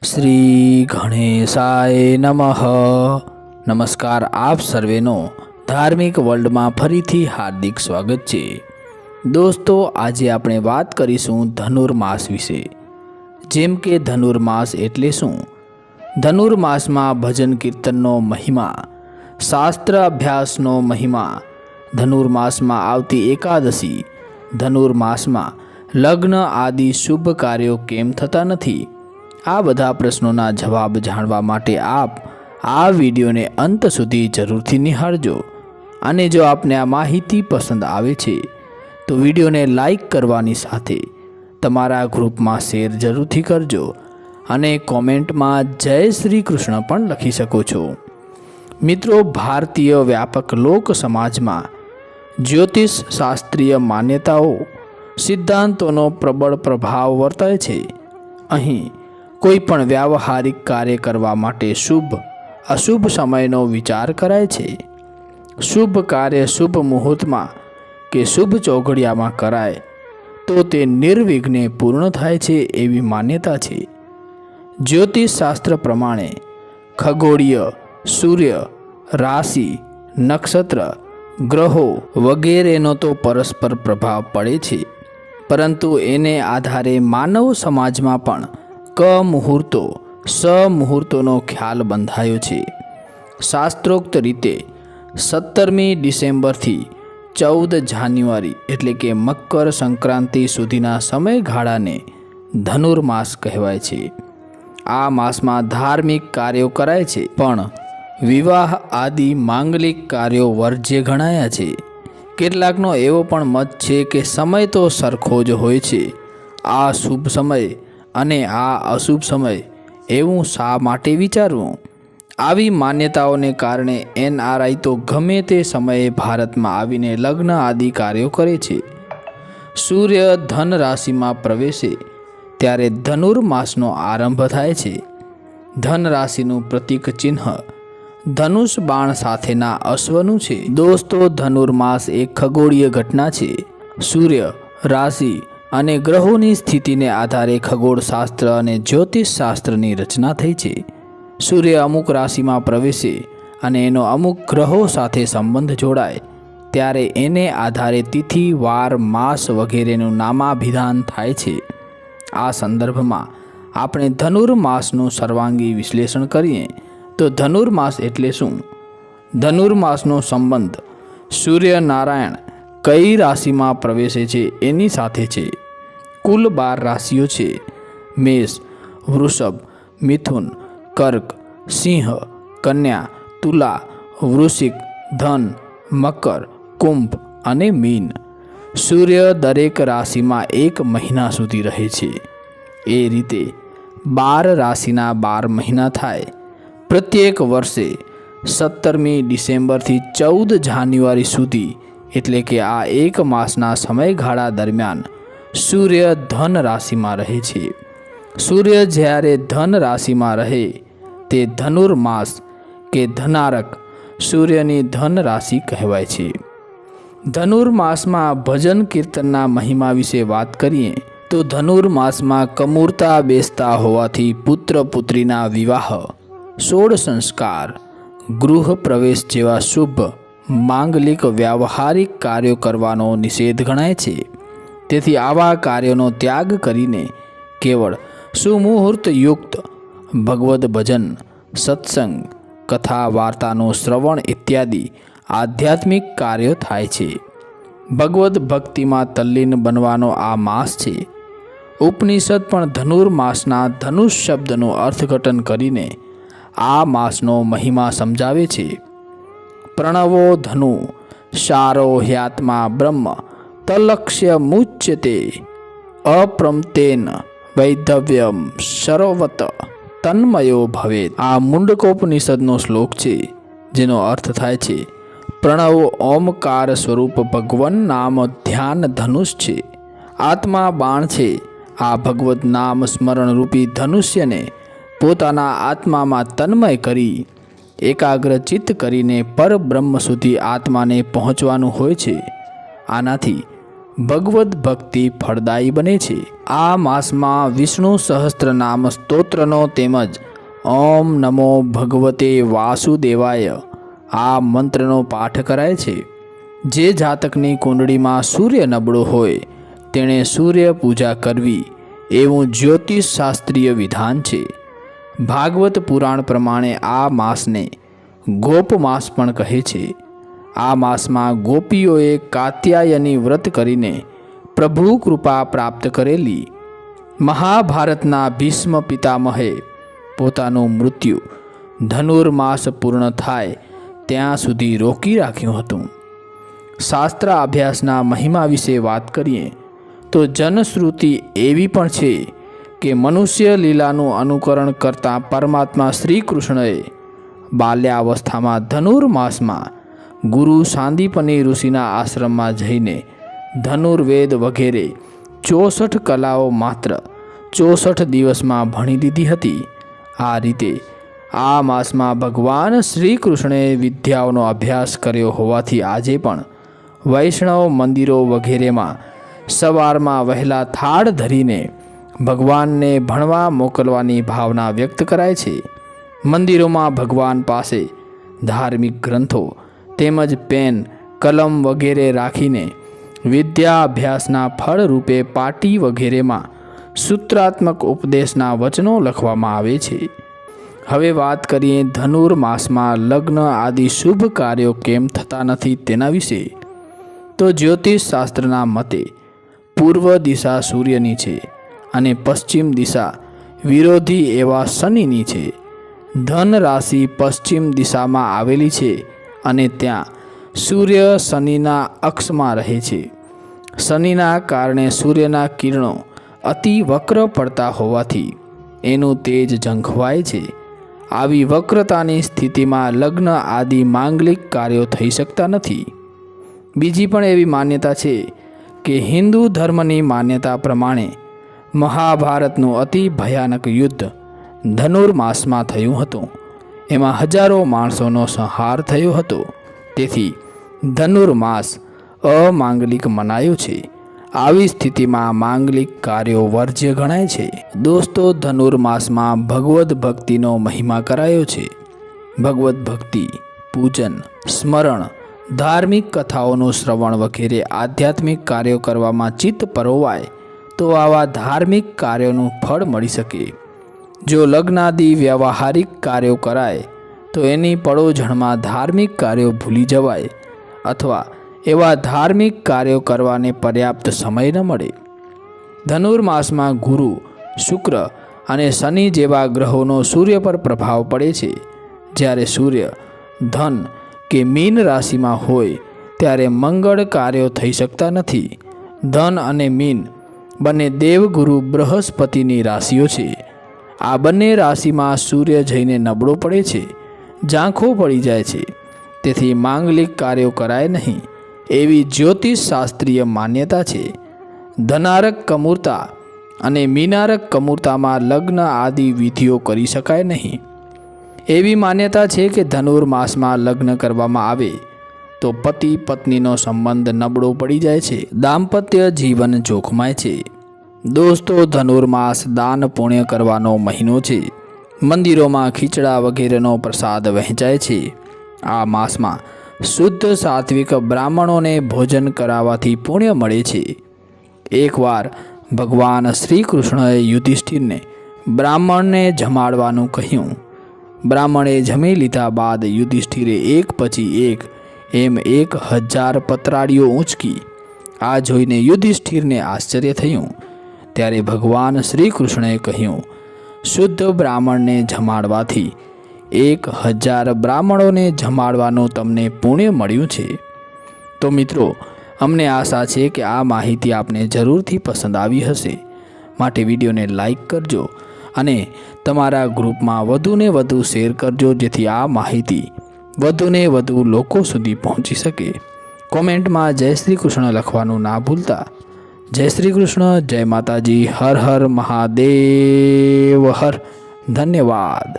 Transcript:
શ્રી ગણેશાય નમઃ. નમસ્કાર, આપ સર્વેનો ધાર્મિક વર્લ્ડમાં ફરીથી હાર્દિક સ્વાગત છે. દોસ્તો, આજે આપણે વાત કરીશું ધનુર્માસ વિશે. જેમ કે ધનુર્માસ એટલે શું, ધનુર્માસમાં ભજન કીર્તનનો મહિમા, શાસ્ત્ર અભ્યાસનો મહિમા, ધનુર્માસમાં આવતી એકાદશી, ધનુર્માસમાં લગ્ન આદિ શુભ કાર્યો કેમ થતા નથી, આ બધા પ્રશ્નોના જવાબ જાણવા માટે આપ આ વિડીયોને અંત સુધી જરૂરથી નિહાળજો. અને જો આપને આ માહિતી પસંદ આવે છે તો વિડીયોને લાઈક કરવાની સાથે તમારા ગ્રુપમાં શેર જરૂરથી કરજો અને કોમેન્ટમાં જય શ્રી કૃષ્ણ પણ લખી શકો છો. મિત્રો, ભારતીય વ્યાપક લોક સમાજમાં જ્યોતિષ શાસ્ત્રીય માન્યતાઓ સિદ્ધાંતોનો પ્રબળ પ્રભાવ વર્તાય છે. અહીં કોઈ પણ વ્યાવહારિક કાર્ય કરવા માટે શુભ અશુભ સમયનો વિચાર કરાય છે. શુભ કાર્ય શુભ મુહૂર્તમાં કે શુભ ચોઘડિયામાં કરાય તો તે નિર્વિઘ્ને પૂર્ણ થાય છે એવી માન્યતા છે. જ્યોતિષ શાસ્ત્ર પ્રમાણે ખગોળીય, સૂર્ય, રાશિ, નક્ષત્ર, ગ્રહો વગેરેનો તો પરસ્પર પ્રભાવ પડે છે, પરંતુ એને આધારે માનવ સમાજમાં પણ મુહૂર્તો સમુહૂર્તોનો ખ્યાલ બંધાયો છે. શાસ્ત્રોક્ત રીતે 17મી ડિસેમ્બરથી 14 જાન્યુઆરી એટલે કે મકર સંક્રાંતિ સુધીના સમયગાળાને ધનુર્માસ કહેવાય છે. આ માસમાં ધાર્મિક કાર્યો કરાય છે, પણ વિવાહ આદિ માંગલિક કાર્યો વર્જ્ય ગણાયા છે. કેટલાકનો એવો પણ મત છે કે સમય તો સરખો જ હોય છે, આ શુભ સમય અને આ અશુભ સમય, એવું શા માટે વિચારવું? આવી માન્યતાઓને કારણે NRI તો ગમે તે સમયે ભારતમાં આવીને લગ્ન આદિ કાર્યો કરે છે. સૂર્ય ધન રાશિમાં પ્રવેશે ત્યારે ધનુર્માસનો આરંભ થાય છે. ધન રાશિનું પ્રતીક ચિહ્ન ધનુષ બાણ સાથેના અશ્વનું છે. દોસ્તો, ધનુર્માસ એક ખગોળીય ઘટના છે. સૂર્ય, રાશિ અને ગ્રહોની સ્થિતિને આધારે ખગોળશાસ્ત્ર અને જ્યોતિષશાસ્ત્રની રચના થઈ છે. સૂર્ય અમુક રાશિમાં પ્રવેશે અને એનો અમુક ગ્રહો સાથે સંબંધ જોડાય ત્યારે એને આધારે તિથિ, વાર, માસ વગેરેનું નામાભિધાન થાય છે. આ સંદર્ભમાં આપણે ધનુર્માસનું સર્વાંગી વિશ્લેષણ કરીએ તો ધનુર્માસ એટલે શું? ધનુર્માસનો સંબંધ સૂર્યનારાયણ કઈ રાશિમાં પ્રવેશે છે એની સાથે છે. કુલ 12 રાશિઓ છે: મેષ, વૃષભ, મિથુન, કર્ક, સિંહ, કન્યા, તુલા, વૃશ્ચિક, ધન, મકર, કુંભ અને મીન. સૂર્ય દરેક રાશિમાં 1 મહિના સુધી રહે છે. એ રીતે 12 રાશિના 12 મહિના થાય. પ્રત્યેક વર્ષે 17મી ડિસેમ્બરથી 14 જાન્યુઆરી સુધી એટલે કે આ 1 માસના સમયગાળા દરમિયાન સૂર્ય ધન રાશિમાં રહે છે. સૂર્ય જ્યારે ધન રાશિમાં રહે તે ધનુર્માસ કે ધનારક સૂર્યની ધન રાશિ કહેવાય છે. ધનુર્માસમાં ભજન કીર્તનના મહિમા વિશે વાત કરીએ તો ધનુર્માસમાં કમૂરતા બેસતા હોવાથી પુત્ર પુત્રીના વિવાહ, સોળ સંસ્કાર, ગૃહ પ્રવેશ જેવા શુભ માંગલિક વ્યાવહારિક કાર્યો કરવાનો નિષેધ ગણાય છે. તેથી આવા કાર્યોનો ત્યાગ કરીને કેવળ સુમુહૂર્તયુક્ત ભગવદ્ ભજન, સત્સંગ, કથા વાર્તાનું શ્રવણ ઇત્યાદિ આધ્યાત્મિક કાર્યો થાય છે. ભગવદ્ ભક્તિમાં તલ્લીન બનવાનો આ માસ છે. ઉપનિષદ પણ ધનુર્માસના ધનુષ શબ્દનું અર્થઘટન કરીને આ માસનો મહિમા સમજાવે છે. પ્રણવો ધનુ શારો હ્યાત્મા બ્રહ્મ તલક્ષ્ય મુચ્યતે અપ્રમતેન વૈધવ્યમ સરોવત તન્મયો ભવેત. આ મુંડકોપનિષદનો શ્લોક છે, જેનો અર્થ થાય છે પ્રણવ ઓમકાર સ્વરૂપ ભગવન નામ ધ્યાન ધનુષ છે. આત્મા બાણ છે. આ ભગવત નામ સ્મરણ રૂપી ધનુષ્યને પોતાના આત્મામાં તન્મય કરી એકાગ્રચિત્ત કરીને પરબ્રહ્મ સુધી આત્માને પહોંચવાનું હોય છે. આનાથી ભગવદ્ ભક્તિ ફળદાયી બને છે। આ માસમાં વિષ્ણુ સહસ્ત્રનામ સ્તોત્રનો તેમજ ઓમ નમો ભગવતે વાસુદેવાય આ મંત્રનો પાઠ કરાય છે। જે જાતકની કુંડળીમાં સૂર્ય નબળો હોય તેણે સૂર્ય પૂજા કરવી એવું જ્યોતિષ શાસ્ત્રીય વિધાન છે। ભાગવત પુરાણ પ્રમાણે આ માસને ગોપ માસ પણ કહે છે। આ માસમાં ગોપીઓએ કાત્યાયની વ્રત કરીને પ્રભુ કૃપા પ્રાપ્ત કરેલી। મહાભારતના ભીષ્મ પિતામહે પોતાનું મૃત્યુ ધનુર્માસ પૂર્ણ થાય ત્યાં સુધી રોકી રાખ્યું હતું। શાસ્ત્ર અભ્યાસના મહિમા વિશે વાત કરીએ તો જનશ્રુતિ એવી પણ છે કે મનુષ્ય લીલાનું અનુકરણ કરતા પરમાત્મા શ્રી કૃષ્ણએ બાલ્યાવસ્થામાં ધનુર્માસમાં ગુરુ સાંદીપની ઋષિના આશ્રમમાં જઈને ધનુર્વેદ વગેરે 64 કલાઓ માત્ર 64 દિવસમાં ભણી લીધી હતી। આ રીતે આ માસમાં ભગવાન શ્રી કૃષ્ણે વિદ્યાઓનો અભ્યાસ કર્યો હોવાથી આજે પણ વૈષ્ણવ મંદિરો વગેરેમાં સવારમાં વહેલા થાળ ધરીને ભગવાનને ભણવા મોકલવાની ભાવના વ્યક્ત કરાય છે। મંદિરોમાં ભગવાન પાસે ધાર્મિક ગ્રંથો તેમજ પેન કલમ વગેરે રાખીને વિદ્યા અભ્યાસના ફળ રૂપે પાટી વગેરેમાં સૂત્રાત્મક ઉપદેશના વચનો લખવામાં આવે છે। હવે વાત કરીએ ધનુર્માસમાં લગ્ન આદિ શુભ કાર્યો કેમ થતા નથી તેના વિશે। તો જ્યોતિષ શાસ્ત્રના મતે પૂર્વ દિશા સૂર્યની છે અને પશ્ચિમ દિશા વિરોધી એવા શનિની છે। ધન રાશિ પશ્ચિમ દિશામાં આવેલી છે અને ત્યાં સૂર્ય શનિના અક્ષમાં રહે છે। શનિના કારણે સૂર્યના કિરણો અતિ વક્ર પડતા હોવાથી એનું તેજ ઝંખવાય છે। આવી વક્રતાની સ્થિતિમાં લગ્ન આદિ માંગલિક કાર્યો થઈ શકતા નથી। બીજી પણ એવી માન્યતા છે કે હિન્દુ ધર્મની માન્યતા પ્રમાણે મહાભારતનું અતિ ભયાનક યુદ્ધ ધનુર્માસમાં થયું હતું। એમાં હજારો માણસોનો સંહાર થયો હતો। તેથી ધનુર્માસ અમાંગલિક મનાયો છે। આવી સ્થિતિમાં માંગલિક કાર્યો વર્જ્ય ગણાય છે। દોસ્તો, ધનુર્માસમાં ભગવદ્ ભક્તિનો મહિમા કરાયો છે। ભગવદ્ ભક્તિ, પૂજન, સ્મરણ, ધાર્મિક કથાઓનું શ્રવણ વગેરે આધ્યાત્મિક કાર્યો કરવામાં ચિત્ત પરોવાય તો આવા ધાર્મિક કાર્યોનું ફળ મળી શકે। જો લગ્નાદિ વ્યવહારિક કાર્યો કરાય તો એની પડોજણમાં ધાર્મિક કાર્યો ભૂલી જવાય અથવા એવા ધાર્મિક કાર્યો કરવાને પર્યાપ્ત સમય ન મળે। ધનુર્માસમાં ગુરુ, શુક્ર અને શનિ જેવા ગ્રહોનો સૂર્ય પર પ્રભાવ પડે છે। જ્યારે સૂર્ય ધન કે મીન રાશિમાં હોય ત્યારે મંગળ કાર્યો થઈ શકતા નથી। ધન અને મીન બંને દેવગુરુ બૃહસ્પતિની રાશિઓ છે। આ બંને રાશિમાં સૂર્ય જઈને નબળો પડે છે, ઝાંખો પડી જાય છે। તેથી માંગલિક કાર્યો કરાય નહીં એવી જ્યોતિષ શાસ્ત્રીય માન્યતા છે। ધનારક કમૂરતા અને મીનારક કમૂરતામાં લગ્ન આદિ વિધિઓ કરી શકાય નહીં। એવી માન્યતા છે કે ધનુર્માસમાં લગ્ન કરવામાં આવે તો પતિ પત્નીનો સંબંધ નબળો પડી જાય છે, દાંપત્ય જીવન જોખમાય છે। દોસ્તો, ધનુર્માસ દાન પુણ્ય કરવાનો મહિનો છે। મંદિરોમાં ખીચડા વગેરેનો પ્રસાદ વહેંચાય છે। આ માસમાં શુદ્ધ સાત્વિક બ્રાહ્મણોને ભોજન કરાવવાથી પુણ્ય મળે છે। એકવાર ભગવાન શ્રી કૃષ્ણએ યુધિષ્ઠિરને બ્રાહ્મણને જમાડવાનું કહ્યું। બ્રાહ્મણે જમી લીધા બાદ યુધિષ્ઠિરે એક પછી એક એમ 1000 પતરાળીઓ ઊંચકી। આ જોઈને યુધિષ્ઠિરને આશ્ચર્ય થયું। ત્યારે ભગવાન શ્રી કૃષ્ણએ કહ્યું, શુદ્ધ બ્રાહ્મણને જમાડવાથી 1000 બ્રાહ્મણોને જમાડવાનું તમને પુણ્ય મળ્યું છે। તો મિત્રો, અમને આશા છે કે આ માહિતી આપને જરૂરથી પસંદ આવી હશે। માટે વિડીયોને લાઈક કરજો અને તમારા ગ્રુપમાં વધુને વધુ શેર કરજો, જેથી આ માહિતી વધુને વધુ લોકો સુધી પહોંચી શકે। કોમેન્ટમાં જય શ્રી કૃષ્ણ લખવાનું ના ભૂલતા। જય શ્રી કૃષ્ણ, જય માતાજી, હર હર મહાદેવ હર। ધન્યવાદ।